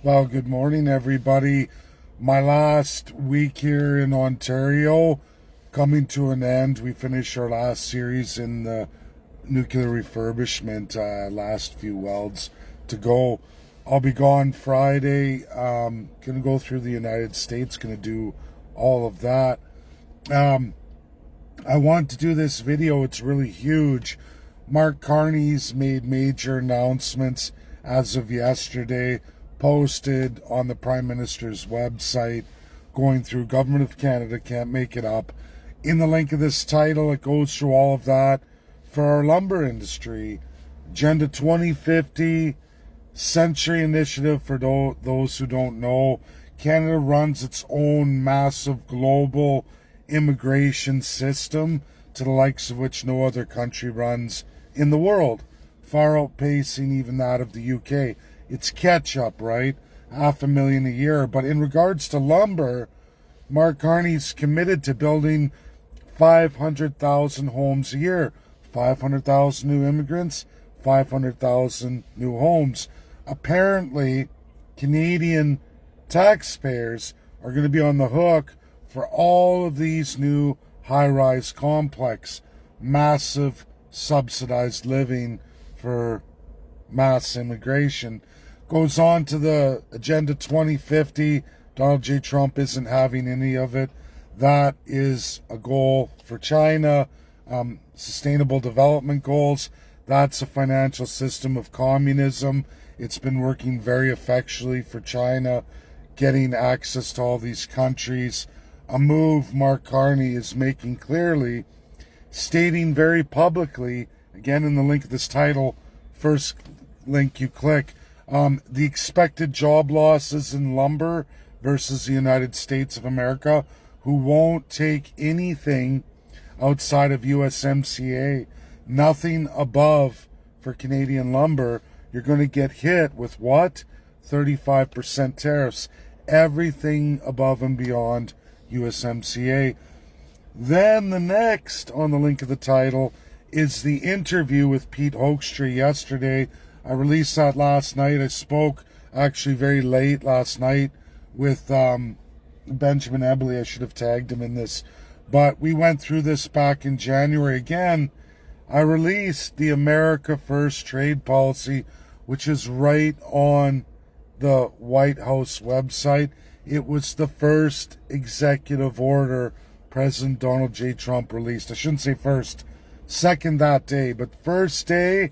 Well, good morning, everybody. My last week here in Ontario coming to an end. We finished our last series in the nuclear refurbishment, last few welds to go. I'll be gone Friday. Gonna go through the United States, gonna do all of that. I want to do this video, it's really huge. Mark Carney's made major announcements as of yesterday, posted on the Prime Minister's website, going through Government of Canada, can't make it up. In the link of this title, it goes through all of that for our lumber industry. Agenda 2050, Century Initiative, for those who don't know. Canada runs its own massive global immigration system, to the likes of which no other country runs in the world, far outpacing even that of the UK. It's catch-up, right? 500,000 a year. But in regards to lumber, Mark Carney's committed to building 500,000 homes a year. 500,000 new immigrants, 500,000 new homes. Apparently, Canadian taxpayers are going to be on the hook for all of these new high-rise complex, massive subsidized living for mass immigration. Goes on to the Agenda 2050. Donald J. Trump isn't having any of it. That is a goal for China. Sustainable development goals. That's a financial system of communism. It's been working very effectually for China, getting access to all these countries. A move Mark Carney is making clearly, stating very publicly, again in the link of this title, first link you click, the expected job losses in lumber versus the United States of America, who won't take anything outside of USMCA, nothing above for Canadian lumber. You're going to get hit with what? 35% tariffs. Everything above and beyond USMCA. Then the next on the link of the title is the interview with Pete Hoekstra yesterday. I released that last night. I spoke actually very late last night with Benjamin Ebley. I should have tagged him in this. But we went through this back in January. Again, I released the America First trade policy, which is right on the White House website. It was the first executive order President Donald J. Trump released. I shouldn't say first, second that day, but first day,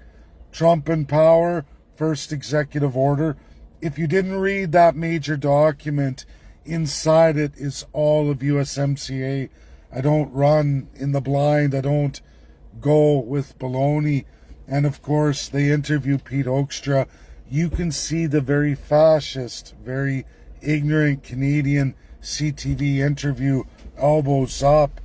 Trump in power, first executive order. If you didn't read that major document, inside it is all of USMCA. I don't run in the blind. I don't go with baloney. And of course, they interview Pete Hoekstra. You can see the very fascist, very ignorant Canadian CTV interview, elbows up.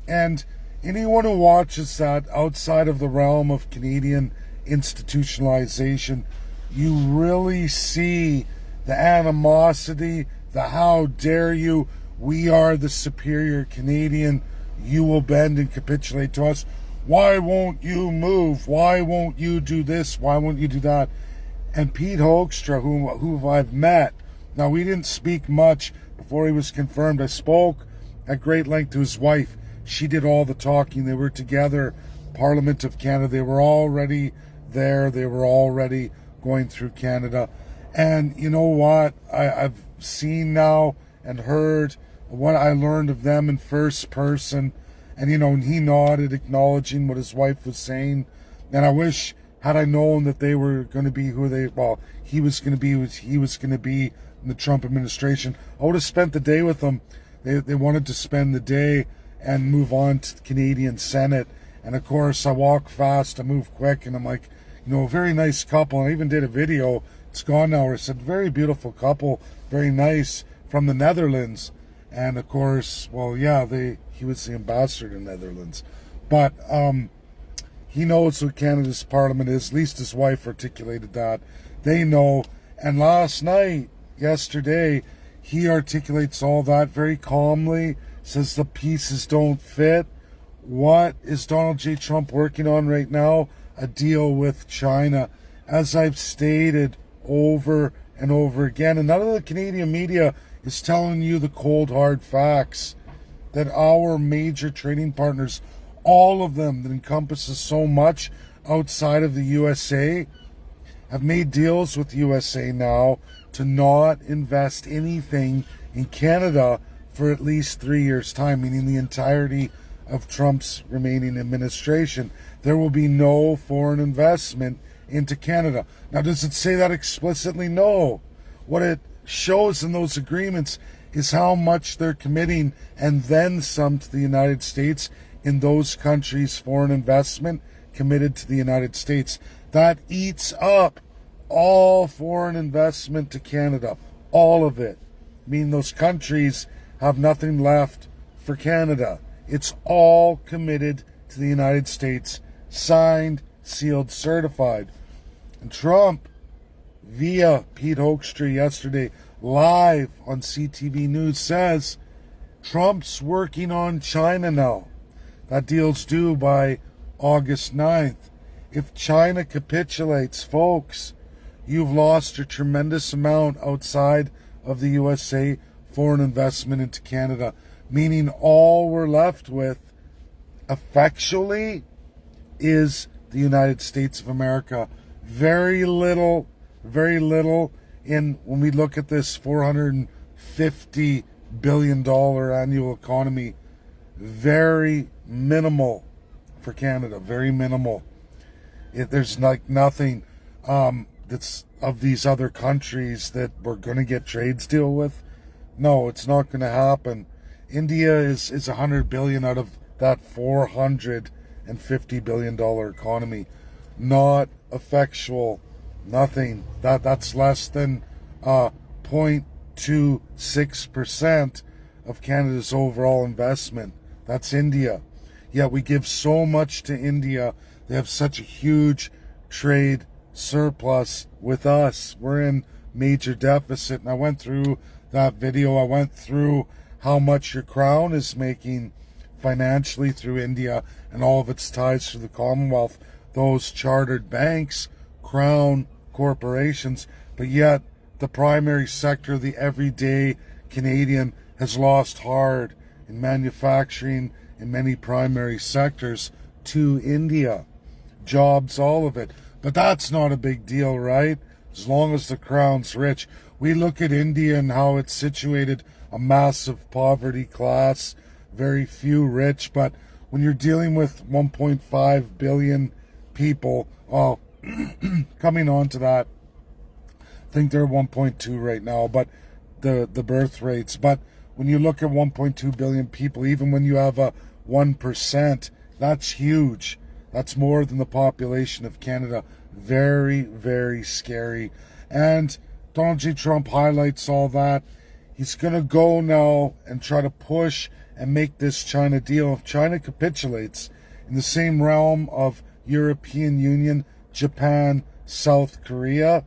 And anyone who watches that outside of the realm of Canadian institutionalization, you really see the animosity, the how dare you, we are the superior Canadian, you will bend and capitulate to us. Why won't you move? Why won't you do this? Why won't you do that? And Pete Hoekstra, who I've met, now we didn't speak much before he was confirmed. I spoke at great length to his wife. She did all the talking. They were together, Parliament of Canada. They were already there. They were already going through Canada. And you know what? I've seen now and heard what I learned of them in first person. And, you know, he nodded, acknowledging what his wife was saying. And I wish, had I known that they were going to be he was going to be in the Trump administration, I would have spent the day with them. They wanted to spend the day and move on to the Canadian Senate. And of course, I walk fast, I move quick, and I'm like, you know, a very nice couple. And I even did a video, it's gone now, where I said, very beautiful couple, very nice, from the Netherlands. And of course, well, yeah, he was the ambassador to the Netherlands. But he knows what Canada's parliament is. At least his wife articulated that. They know. And last night, yesterday, he articulates all that very calmly, says the pieces don't fit. What is Donald J. Trump working on right now? A deal with China. As I've stated over and over again. And none of the Canadian media is telling you the cold, hard facts that our major trading partners, all of them that encompasses so much outside of the USA, have made deals with USA now to not invest anything in Canada for at least 3 years' time, meaning the entirety of Trump's remaining administration. There will be no foreign investment into Canada. Now, does it say that explicitly? No. What it shows in those agreements is how much they're committing and then some to the United States in those countries' foreign investment committed to the United States. That eats up all foreign investment to Canada, all of it. I mean, those countries have nothing left for Canada. It's all committed to the United States, signed, sealed, certified. And Trump, via Pete Hoekstra yesterday, live on CTV News, says Trump's working on China now. That deal's due by August 9th. If China capitulates, folks, you've lost a tremendous amount outside of the USA foreign investment into Canada, meaning all we're left with effectually is the United States of America. Very little in, when we look at this $450 billion annual economy, very minimal for Canada, very minimal. There's like nothing that's of these other countries that we're going to get trades deal with. No, it's not going to happen. India is $100 billion out of that $450 billion economy. Not effectual, nothing. That's less than 0.26% of Canada's overall investment. That's India. Yet we give so much to India. They have such a huge trade surplus with us. We're in major deficit. And I went through that video. I went through how much your crown is making financially through India and all of its ties to the Commonwealth, those chartered banks, crown corporations, but yet the primary sector, the everyday Canadian, has lost hard in manufacturing in many primary sectors to India. Jobs, all of it. But that's not a big deal, right? As long as the crown's rich. We look at India and how it's situated, a massive poverty class, very few rich, but when you're dealing with 1.5 billion people, coming on to that, I think they're 1.2 right now, but the birth rates. But when you look at 1.2 billion people, even when you have a 1%, that's huge. That's more than the population of Canada. Very, very scary. And Donald J. Trump highlights all that. He's going to go now and try to push and make this China deal. If China capitulates in the same realm of European Union, Japan, South Korea,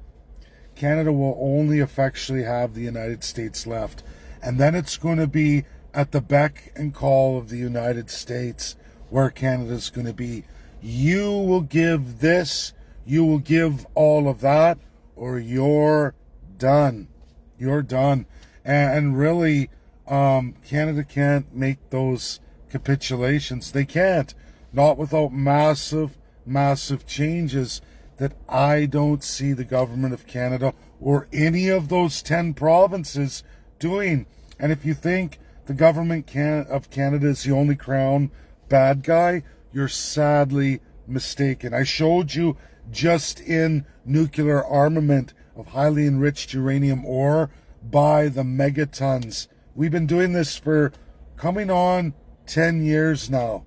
Canada will only effectually have the United States left. And then it's going to be at the beck and call of the United States where Canada's going to be. You will give this, you will give all of that, or you're done. You're done. And really, Canada can't make those capitulations. They can't. Not without massive changes that I don't see the government of Canada or any of those 10 provinces doing. And if you think the government of Canada is the only crown bad guy, you're sadly mistaken. I showed you just in nuclear armament of highly enriched uranium ore by the megatons. We've been doing this for coming on 10 years now.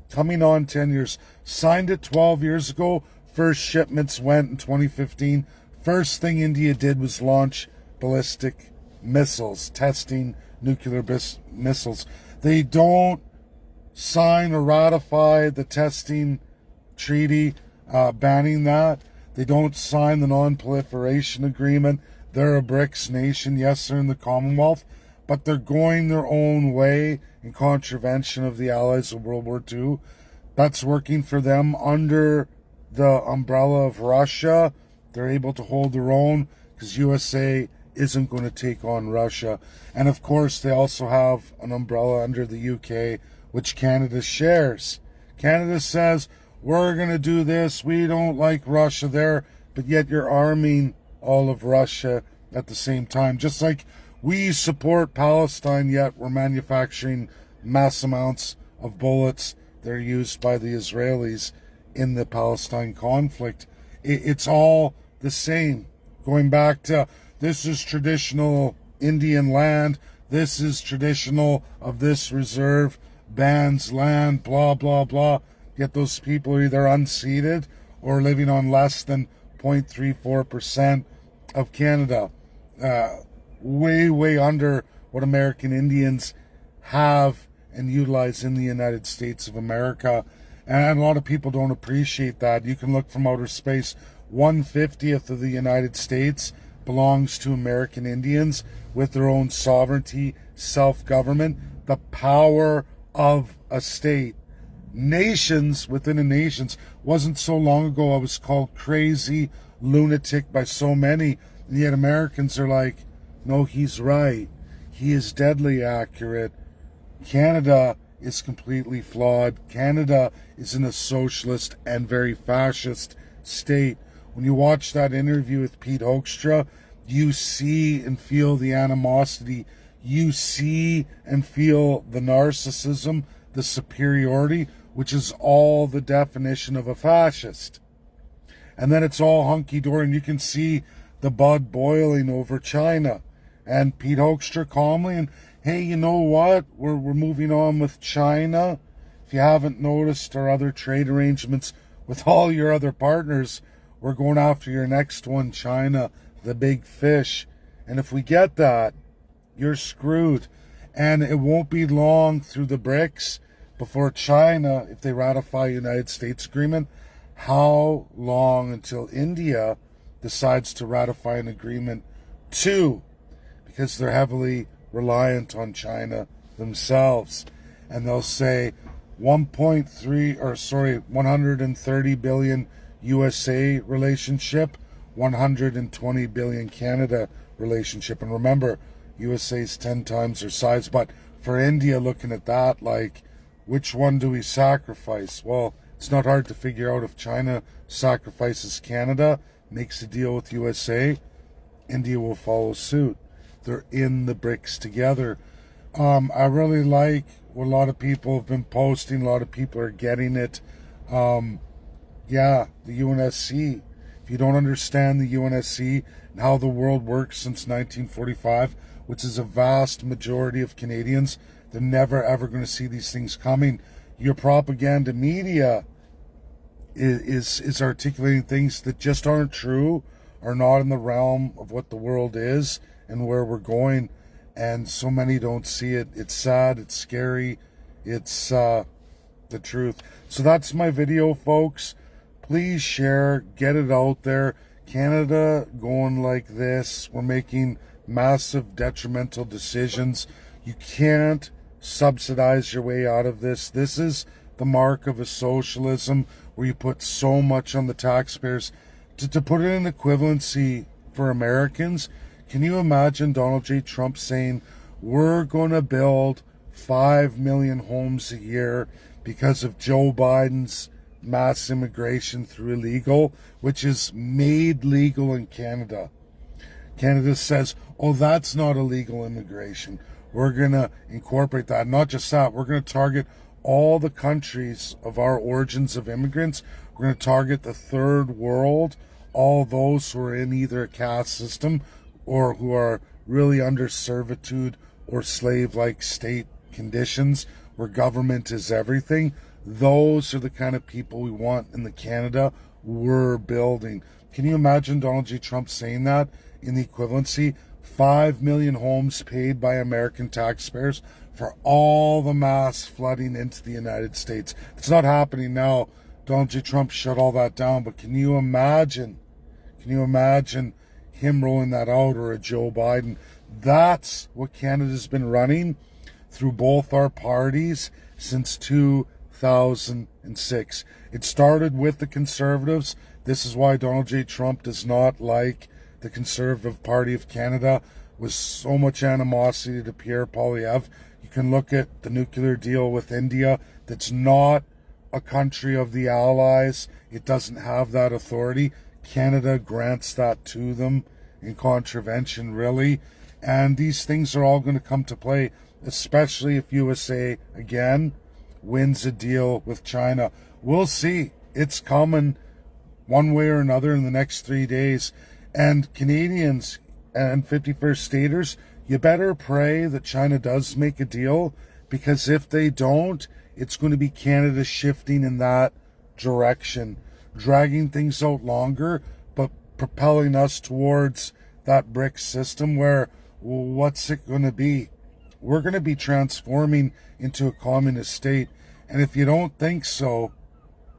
Coming on 10 years. Signed it 12 years ago. First shipments went in 2015. First thing India did was launch ballistic missiles, testing nuclear missiles. They don't sign or ratify the testing treaty banning that. They don't sign the non-proliferation agreement. They're a BRICS nation. Yes, they're in the Commonwealth, but they're going their own way in contravention of the Allies of World War II. That's working for them under the umbrella of Russia. They're able to hold their own. because USA isn't going to take on Russia. And of course, they also have an umbrella under the UK, which Canada shares. Canada says, we're going to do this. We don't like Russia there, but yet you're arming all of Russia at the same time. Just like we support Palestine, yet we're manufacturing mass amounts of bullets that are used by the Israelis in the Palestine conflict. It's all the same. Going back to, this is traditional Indian land, this is traditional of this reserve, band's land, blah, blah, blah. Yet those people are either unceded or living on less than 0.34% of Canada. Way, way under what American Indians have and utilize in the United States of America. And a lot of people don't appreciate that. You can look from outer space. 1/50th of the United States belongs to American Indians with their own sovereignty, self-government, the power of a state. Nations within a nations. Wasn't so long ago I was called crazy, lunatic by so many, and yet Americans are like, no, he's right. He is deadly accurate. Canada is completely flawed. Canada is in a socialist and very fascist state. When you watch that interview with Pete Hoekstra, you see and feel the animosity. You see and feel the narcissism, the superiority, which is all the definition of a fascist. And then it's all hunky-dory, and you can see the blood boiling over China. And Pete Hoekstra calmly, and hey, you know what? We're moving on with China. If you haven't noticed our other trade arrangements with all your other partners, we're going after your next one, China, the big fish. And if we get that, you're screwed. And it won't be long through the BRICS before China, if they ratify the United States agreement. How long until India decides to ratify an agreement too? Because they're heavily reliant on China themselves. And they'll say 130 billion USA relationship, 120 billion Canada relationship. And remember, USA's 10 times their size. But for India, looking at that, like, which one do we sacrifice? Well, it's not hard to figure out. If China sacrifices Canada, makes a deal with USA, India will follow suit. They're in the BRICS together. I really like what a lot of people have been posting. A lot of people are getting it. Yeah, the UNSC. If you don't understand the UNSC and how the world works since 1945, which is a vast majority of Canadians, they're never ever going to see these things coming. Your propaganda media is articulating things that just aren't true, are not in the realm of what the world is and where we're going. And so many don't see it. It's sad, it's scary, it's the truth. So that's my video, folks. Please share, get it out there. Canada going like this, we're making massive detrimental decisions. You can't subsidize your way out of this. This is the mark of a socialism where you put so much on the taxpayers. To put it in equivalency for Americans, can you imagine Donald J. Trump saying, we're going to build 5 million homes a year because of Joe Biden's mass immigration through illegal, which is made legal in Canada. Canada says, oh, that's not illegal immigration. We're going to incorporate that. Not just that, we're going to target all the countries of our origins of immigrants. We're going to target the third world, all those who are in either a caste system or who are really under servitude or slave-like state conditions where government is everything. Those are the kind of people we want in the Canada we're building. Can you imagine Donald J. Trump saying that in the equivalency? 5 million homes paid by American taxpayers for all the mass flooding into the United States. It's not happening now. Donald J. Trump shut all that down. But can you imagine him rolling that out, or a Joe Biden? That's what Canada's been running through both our parties since 2006. It started with the Conservatives. This is why Donald J. Trump does not like the Conservative Party of Canada, with so much animosity to Pierre Poilievre. You can look at the nuclear deal with India. That's not a country of the Allies. It doesn't have that authority. Canada grants that to them in contravention, really. And these things are all going to come to play, especially if USA, again, wins a deal with China. We'll see. It's coming one way or another in the next 3 days. And Canadians and 51st Staters, you better pray that China does make a deal, because if they don't, it's going to be Canada shifting in that direction, dragging things out longer, but propelling us towards that BRICS system where, well, what's it going to be? We're going to be transforming into a communist state. And if you don't think so,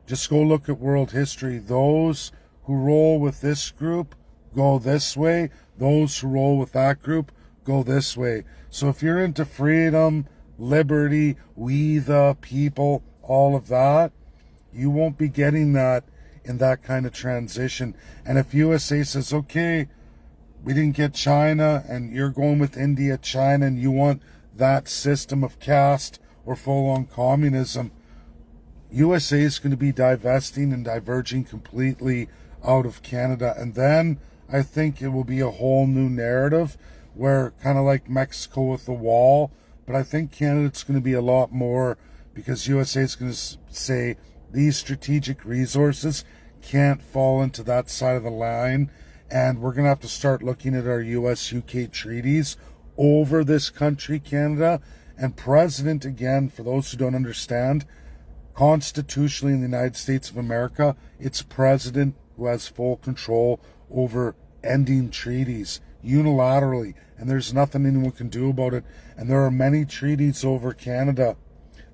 just go look at world history. Those who roll with this group go this way. Those who roll with that group go this way. So if you're into freedom, liberty, we the people, all of that, you won't be getting that in that kind of transition. And if USA says, okay, we didn't get China, and you're going with India, China, and you want that system of caste or full-on communism, USA is going to be divesting and diverging completely out of Canada. And then I think it will be a whole new narrative where, kind of like Mexico with the wall, but I think Canada's going to be a lot more, because USA is going to say these strategic resources can't fall into that side of the line, and we're going to have to start looking at our US-UK treaties over this country, Canada. And President, again, for those who don't understand, constitutionally in the United States of America, it's President who has full control over ending treaties unilaterally, and there's nothing anyone can do about it. And there are many treaties over Canada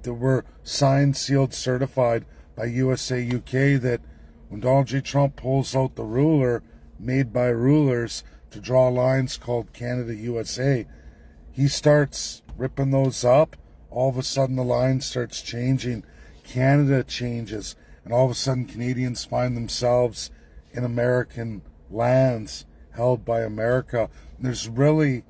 that were signed, sealed, certified by USA UK, that when Donald J. Trump pulls out the ruler made by rulers to draw lines called Canada USA, he starts ripping those up. All of a sudden the line starts changing. Canada changes, and all of a sudden Canadians find themselves in American lands held by America. There's really,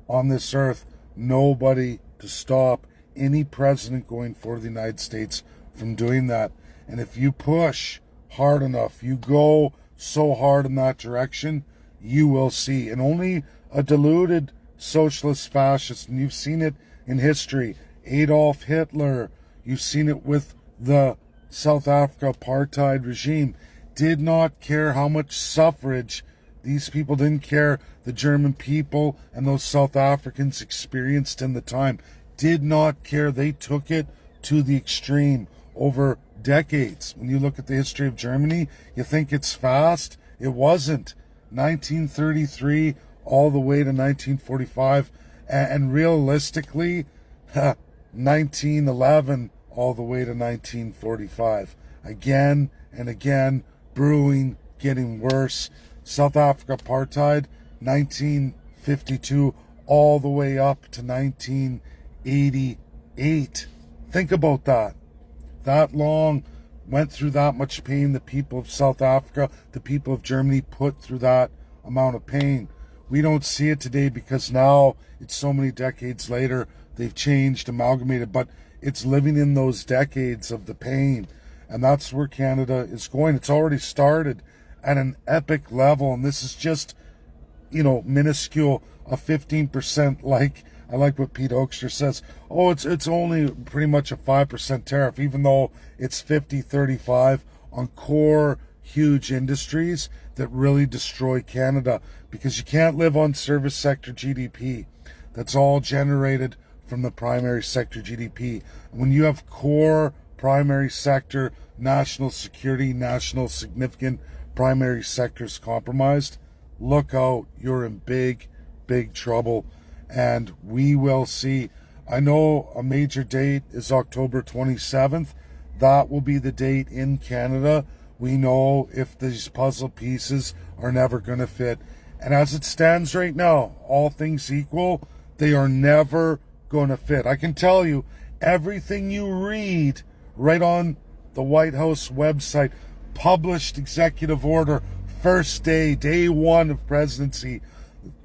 on this earth, nobody to stop any president going for the United States from doing that. And if you push hard enough, you go so hard in that direction, you will see. And only a deluded socialist fascist, and you've seen it in history, Adolf Hitler, you've seen it with the South Africa apartheid regime, did not care how much suffrage these people, didn't care the German people and those South Africans experienced in the time, did not care. They took it to the extreme over decades. When you look at the history of Germany, you think it's fast. It wasn't. 1933 all the way to 1945, and realistically, 1911 all the way to 1945. Again and again, brewing, getting worse. South Africa apartheid, 1952 all the way up to 1988. Think about that. That long, went through that much pain. The people of South Africa, the people of Germany put through that amount of pain. We don't see it today because now it's so many decades later, they've changed, amalgamated, but it's living in those decades of the pain. And that's where Canada is going. It's already started at an epic level, and this is just, minuscule, a 15%, like, I like what Pete Oakster says, it's only pretty much a 5% tariff, even though it's 50-35 on core huge industries that really destroy Canada, because you can't live on service sector GDP. That's all generated from the primary sector GDP. When you have core primary sector, national security, national significant primary sectors compromised, look out, you're in big, big trouble. And we will see. I know a major date is October 27th. That will be the date in Canada. We know if these puzzle pieces are never going to fit. And as it stands right now, all things equal, they are never going to fit. I can tell you, everything you read right on the White House website, published executive order, first day one of presidency,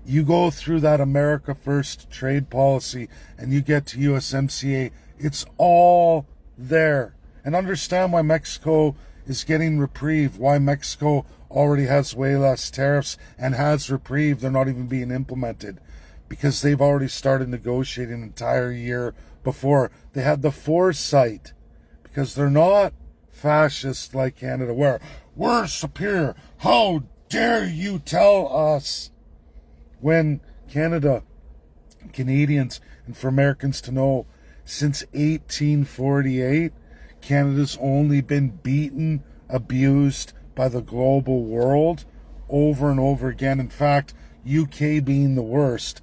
you go through that America First trade policy and you get to USMCA, it's all there. And understand why Mexico is getting reprieve, why Mexico already has way less tariffs and has reprieve. They're not even being implemented because they've already started negotiating an entire year before. They had the foresight because they're not fascist like Canada, where we're superior. How dare you tell us? When Canadians, and for Americans to know, since 1848, Canada's only been beaten, abused by the global world over and over again. In fact, UK being the worst,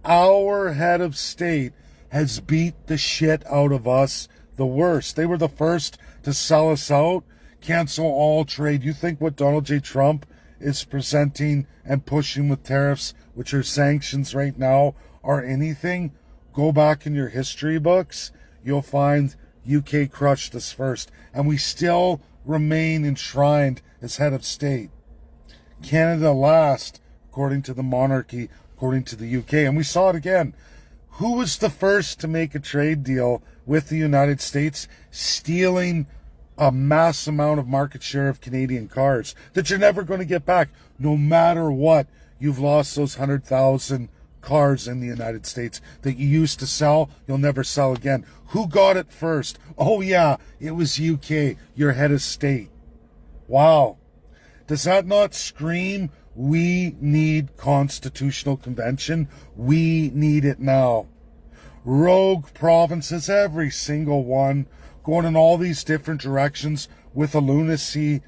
our head of state has beat the shit out of us the worst. They were the first to sell us out, cancel all trade. You think what Donald J. Trump is presenting and pushing with tariffs, which are sanctions right now, are anything? Go back in your history books, you'll find UK crushed us first, and we still remain enshrined as head of state. Canada last, according to the monarchy, according to the UK, and we saw it again. Who was the first to make a trade deal with the United States, stealing a mass amount of market share of Canadian cars that you're never going to get back? No matter what, you've lost those 100,000 cars in the United States that you used to sell, you'll never sell again. Who got it first? Oh yeah, it was UK, your head of state. Wow. Does that not scream, we need constitutional convention? We need it now. Rogue provinces, every single one, going in all these different directions with a lunacy,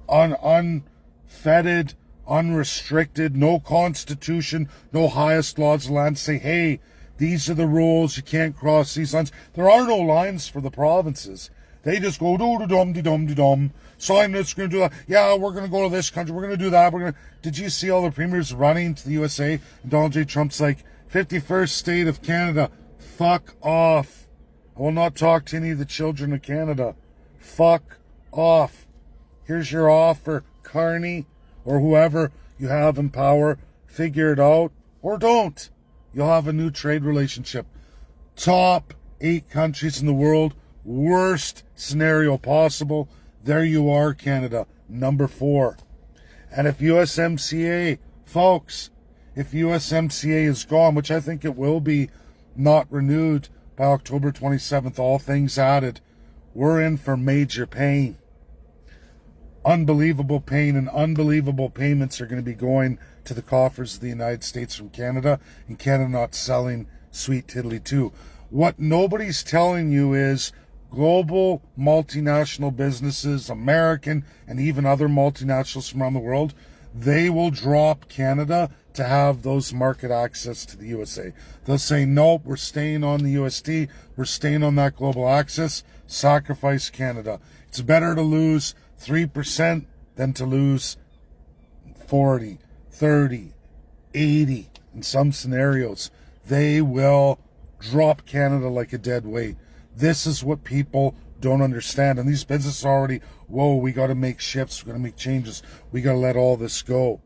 unfettered, unrestricted, no constitution, no highest laws of the land. Say, hey, these are the rules, you can't cross these lines. There are no lines for the provinces. They just go do-de-dum-de-dum-de-dum. Sign this, we're going to do that. Yeah, we're going to go to this country, we're going to do that. Did you see all the premiers running to the USA? And Donald J. Trump's like, 51st state of Canada, fuck off. I will not talk to any of the children of Canada. Fuck off. Here's your offer, Carney, or whoever you have in power. Figure it out, or don't. You'll have a new trade relationship. Top 8 countries in the world, worst scenario possible. There you are, Canada, number 4. And if USMCA, folks, if USMCA is gone, which I think it will be, not renewed by October 27th, all things added, we're in for major pain. Unbelievable pain, and unbelievable payments are going to be going to the coffers of the United States from Canada, and Canada not selling sweet tiddly too. What nobody's telling you is global multinational businesses, American and even other multinationals from around the world, they will drop Canada to have those market access to the USA. They'll say, nope, we're staying on the USD, we're staying on that global access, sacrifice Canada. It's better to lose 3% than to lose 40, 30, 80 in some scenarios. They will drop Canada like a dead weight. This is what people don't understand. And these businesses are already, whoa, we got to make shifts, we got to make changes, we got to let all this go.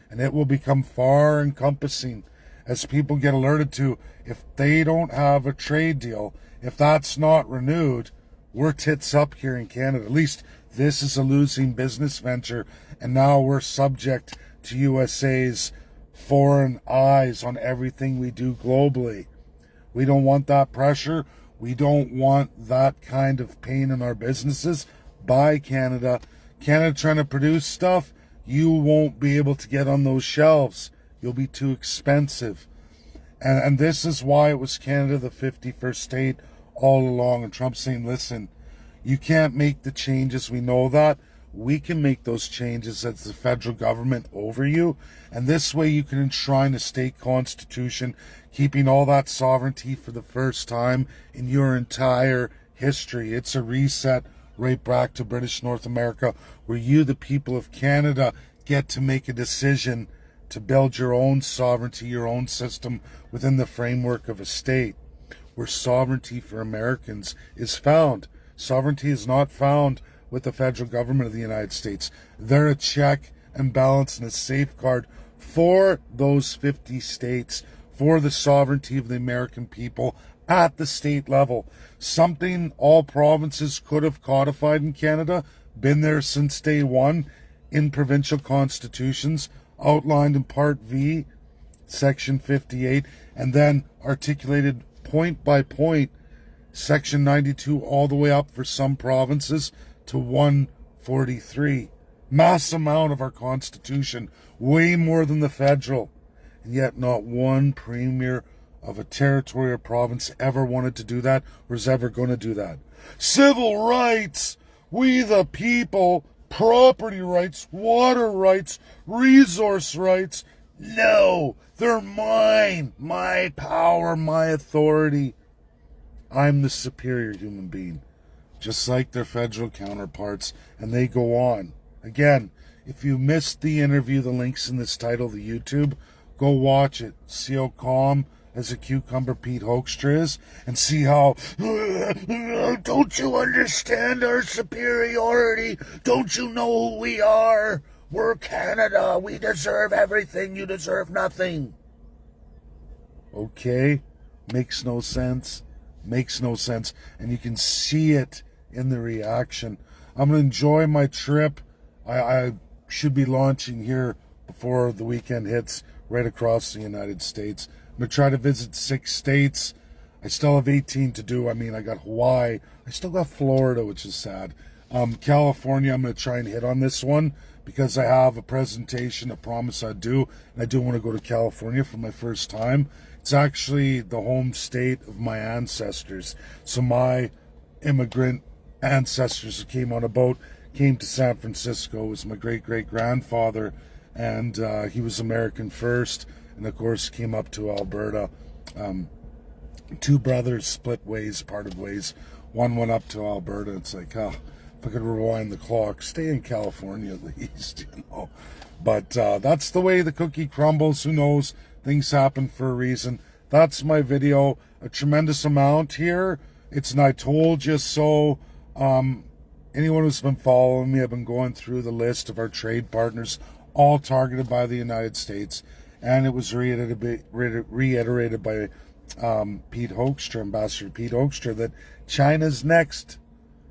And it will become far encompassing as people get alerted to, if they don't have a trade deal, if that's not renewed, we're tits up here in Canada. At least this is a losing business venture, and now we're subject to USA's foreign eyes on everything we do globally. We don't want that pressure. We don't want that kind of pain in our businesses. Buy Canada. Canada trying to produce stuff, you won't be able to get on those shelves. You'll be too expensive. And this is why it was Canada, the 51st state, all along. And Trump's saying, listen, you can't make the changes. We know that. We can make those changes as the federal government over you. And this way you can enshrine a state constitution, keeping all that sovereignty for the first time in your entire history. It's a reset right back to British North America, where you, the people of Canada, get to make a decision to build your own sovereignty, your own system within the framework of a state, where sovereignty for Americans is found. Sovereignty is not found with the federal government of the United States. They're a check and balance and a safeguard for those 50 states, for the sovereignty of the American people at the state level. Something all provinces could have codified in Canada, been there since day one in provincial constitutions, outlined in Part V, Section 58, and then articulated point by point, Section 92, all the way up for some provinces to 143. Mass amount of our Constitution, way more than the federal. And yet not one premier of a territory or province ever wanted to do that or is ever going to do that. Civil rights, we the people, property rights, water rights, resource rights. No, they're mine. My power, my authority. I'm the superior human being, just like their federal counterparts, and they go on. Again, if you missed the interview, the link's in this title, the YouTube, go watch it. See how calm as a cucumber Pete Hoekstra is, and see how, don't you understand our superiority? Don't you know who we are? We're Canada. We deserve everything. You deserve nothing. Okay? Makes no sense. Makes no sense. And you can see it in the reaction. I'm going to enjoy my trip. I should be launching here before the weekend hits right across the United States. I'm going to try to visit 6 states. I still have 18 to do. I mean, I got Hawaii. I still got Florida, which is sad. California, I'm going to try and hit on this one because I have a presentation, a promise I do, and I do want to go to California for my first time. It's actually the home state of my ancestors. So my immigrant ancestors who came on a boat came to San Francisco. It was my great-great-grandfather, and he was American first, and of course came up to Alberta. 2 brothers split ways, parted ways. One went up to Alberta. It's like, if I could rewind the clock, stay in California at least, you know. But that's the way the cookie crumbles. Who knows? Things happen for a reason. That's my video. A tremendous amount here. It's an I told you so. Anyone who's been following me, I've been going through the list of our trade partners, all targeted by the United States. And it was reiterated by Pete Hoekstra, Ambassador Pete Hoekstra, that China's next.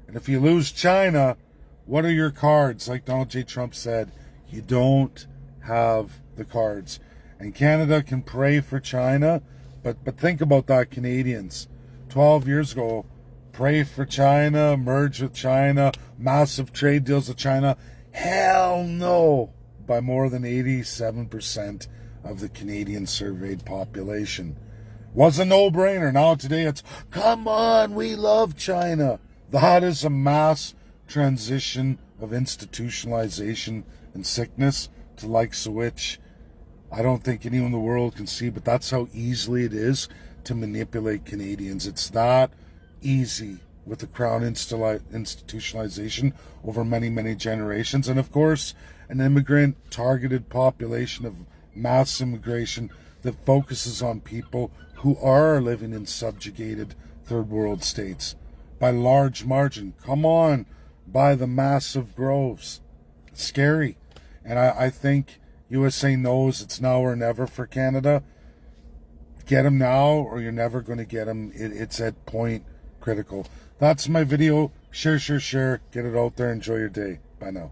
And if you lose China, what are your cards? Like Donald J. Trump said, you don't have the cards. And Canada can pray for China, but think about that, Canadians. 12 years ago, pray for China, merge with China, massive trade deals with China. Hell no, by more than 87% of the Canadian surveyed population. Was a no-brainer. Now today it's, come on, we love China. That is a mass transition of institutionalization and sickness to likes of which I don't think anyone in the world can see, but that's how easily it is to manipulate Canadians. It's that easy with the Crown institutionalization over many, many generations. And of course, an immigrant targeted population of mass immigration that focuses on people who are living in subjugated third world states by large margin. Come on, by the massive groves. It's scary. And I think USA knows it's now or never for Canada. Get them now or you're never going to get them. It's at point critical. That's my video. Share. Get it out there. Enjoy your day. Bye now.